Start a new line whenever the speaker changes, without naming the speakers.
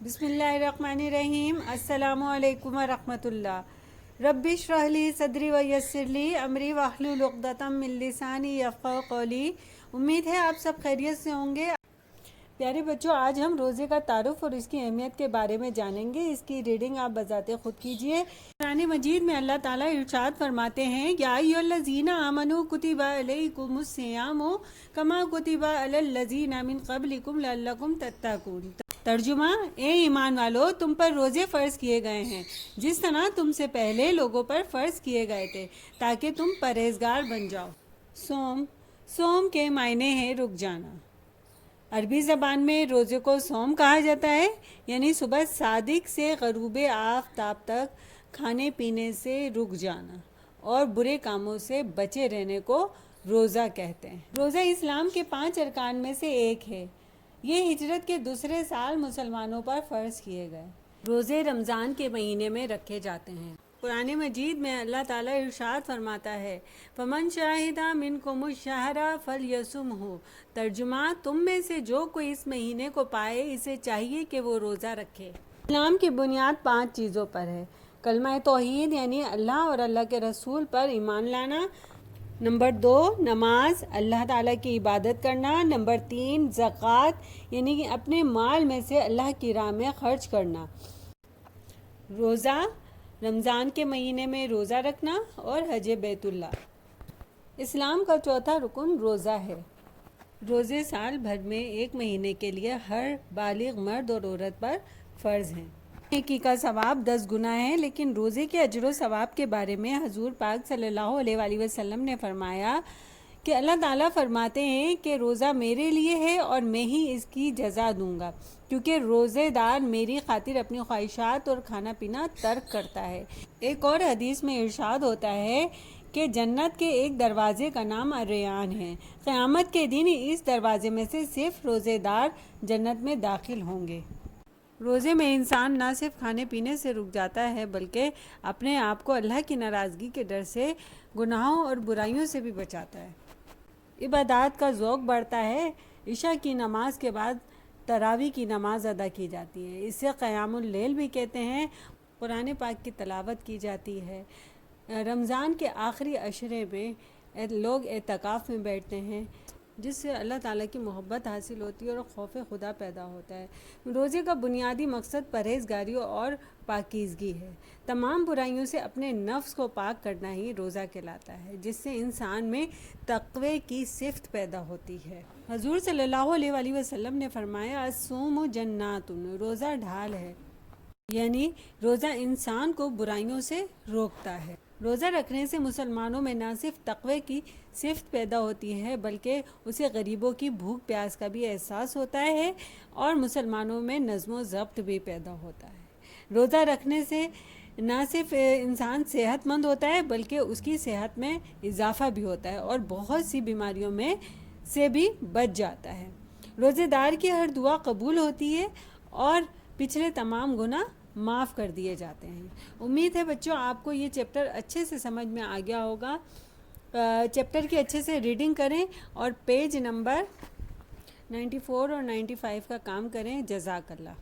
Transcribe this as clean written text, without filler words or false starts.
بسم اللہ الرحمن الرحیم۔ السلام علیکم ورحمۃ اللہ۔ رب اشرح لی صدری ویسر لی امری واحلل عقدۃ من لسانی یفقہوا قولی۔ امید ہے آپ سب خیریت سے ہوں گے۔ پیارے بچوں، آج ہم روزے کا تعارف اور اس کی اہمیت کے بارے میں جانیں گے۔ اس کی ریڈنگ آپ بذات خود کیجئے۔ قرآن مجید میں اللہ تعالیٰ ارشاد فرماتے ہیں، یا ایھا الذین آمنوا کتب علیکم الصیام کما کتب علی الذین من قبلکم لعلکم تتقون۔ ترجمہ: اے ایمان والو، تم پر روزے فرض کیے گئے ہیں جس طرح تم سے پہلے لوگوں پر فرض کیے گئے تھے تاکہ تم پرہیزگار بن جاؤ۔ صوم کے معنی ہے رک جانا۔ عربی زبان میں روزے کو صوم کہا جاتا ہے، یعنی صبح صادق سے غروب آفتاب تک کھانے پینے سے رک جانا اور برے کاموں سے بچے رہنے کو روزہ کہتے ہیں۔ روزہ اسلام کے 5 ارکان میں سے ایک ہے۔ یہ ہجرت کے دوسرے سال مسلمانوں پر فرض کیے گئے۔ روزے رمضان کے مہینے میں رکھے جاتے ہیں۔ قرآن مجید میں اللہ تعالیٰ ارشاد فرماتا ہے، فَمَن شَهِدَ مِنْكُمُ الشَّهْرَ فَلْيَصُمْهُ۔ ترجمہ: تم میں سے جو کوئی اس مہینے کو پائے اسے چاہیے کہ وہ روزہ رکھے۔ اسلام کی بنیاد 5 چیزوں پر ہے۔ کلمہ توحید یعنی اللہ اور اللہ کے رسول پر ایمان لانا۔ نمبر 2 نماز، اللہ تعالیٰ کی عبادت کرنا۔ نمبر 3 زکوٰۃ یعنی کہ اپنے مال میں سے اللہ کی راہ میں خرچ کرنا۔ روزہ، رمضان کے مہینے میں روزہ رکھنا اور حج بیت اللہ۔ اسلام کا چوتھا رکن روزہ ہے۔ روزے سال بھر میں ایک مہینے کے لیے ہر بالغ مرد اور عورت پر فرض ہیں۔ نیکی کا ثواب 10 گنا ہے، لیکن روزے کے اجر و ثواب کے بارے میں حضور پاک صلی اللہ علیہ وآلہ وسلم نے فرمایا کہ اللہ تعالیٰ فرماتے ہیں کہ روزہ میرے لیے ہے اور میں ہی اس کی جزا دوں گا، کیونکہ روزے دار میری خاطر اپنی خواہشات اور کھانا پینا ترک کرتا ہے۔ ایک اور حدیث میں ارشاد ہوتا ہے کہ جنت کے ایک دروازے کا نام الریان ہے۔ قیامت کے دن اس دروازے میں سے صرف روزے دار جنت میں داخل ہوں گے۔ روزے میں انسان نہ صرف کھانے پینے سے رک جاتا ہے بلکہ اپنے آپ کو اللہ کی ناراضگی کے ڈر سے گناہوں اور برائیوں سے بھی بچاتا ہے۔ عبادات کا ذوق بڑھتا ہے۔ عشاء کی نماز کے بعد تراویح کی نماز ادا کی جاتی ہے، اسے قیام اللیل بھی کہتے ہیں۔ قرآن پاک کی تلاوت کی جاتی ہے۔ رمضان کے آخری عشرے میں لوگ اعتکاف میں بیٹھتے ہیں، جس سے اللہ تعالیٰ کی محبت حاصل ہوتی ہے اور خوف خدا پیدا ہوتا ہے۔ روزے کا بنیادی مقصد پرہیزگاری اور پاکیزگی ہے۔ تمام برائیوں سے اپنے نفس کو پاک کرنا ہی روزہ کہلاتا ہے، جس سے انسان میں تقوی کی صفت پیدا ہوتی ہے۔ حضور صلی اللہ علیہ وآلہ وسلم نے فرمایا، الصوم جنات، روزہ ڈھال ہے، یعنی روزہ انسان کو برائیوں سے روکتا ہے۔ روزہ رکھنے سے مسلمانوں میں نہ صرف تقوی کی صفت پیدا ہوتی ہے بلکہ اسے غریبوں کی بھوک پیاس کا بھی احساس ہوتا ہے اور مسلمانوں میں نظم و ضبط بھی پیدا ہوتا ہے۔ روزہ رکھنے سے نہ صرف انسان صحت مند ہوتا ہے بلکہ اس کی صحت میں اضافہ بھی ہوتا ہے اور بہت سی بیماریوں میں سے بھی بچ جاتا ہے۔ روزے دار کی ہر دعا قبول ہوتی ہے اور پچھلے تمام گناہ معاف کر دیے جاتے ہیں۔ امید ہے بچوں آپ کو یہ چیپٹر اچھے سے سمجھ میں آ گیا ہوگا۔ چیپٹر کی اچھے سے ریڈنگ کریں اور پیج نمبر 94 اور 95 کا کام کریں۔ جزاک اللہ۔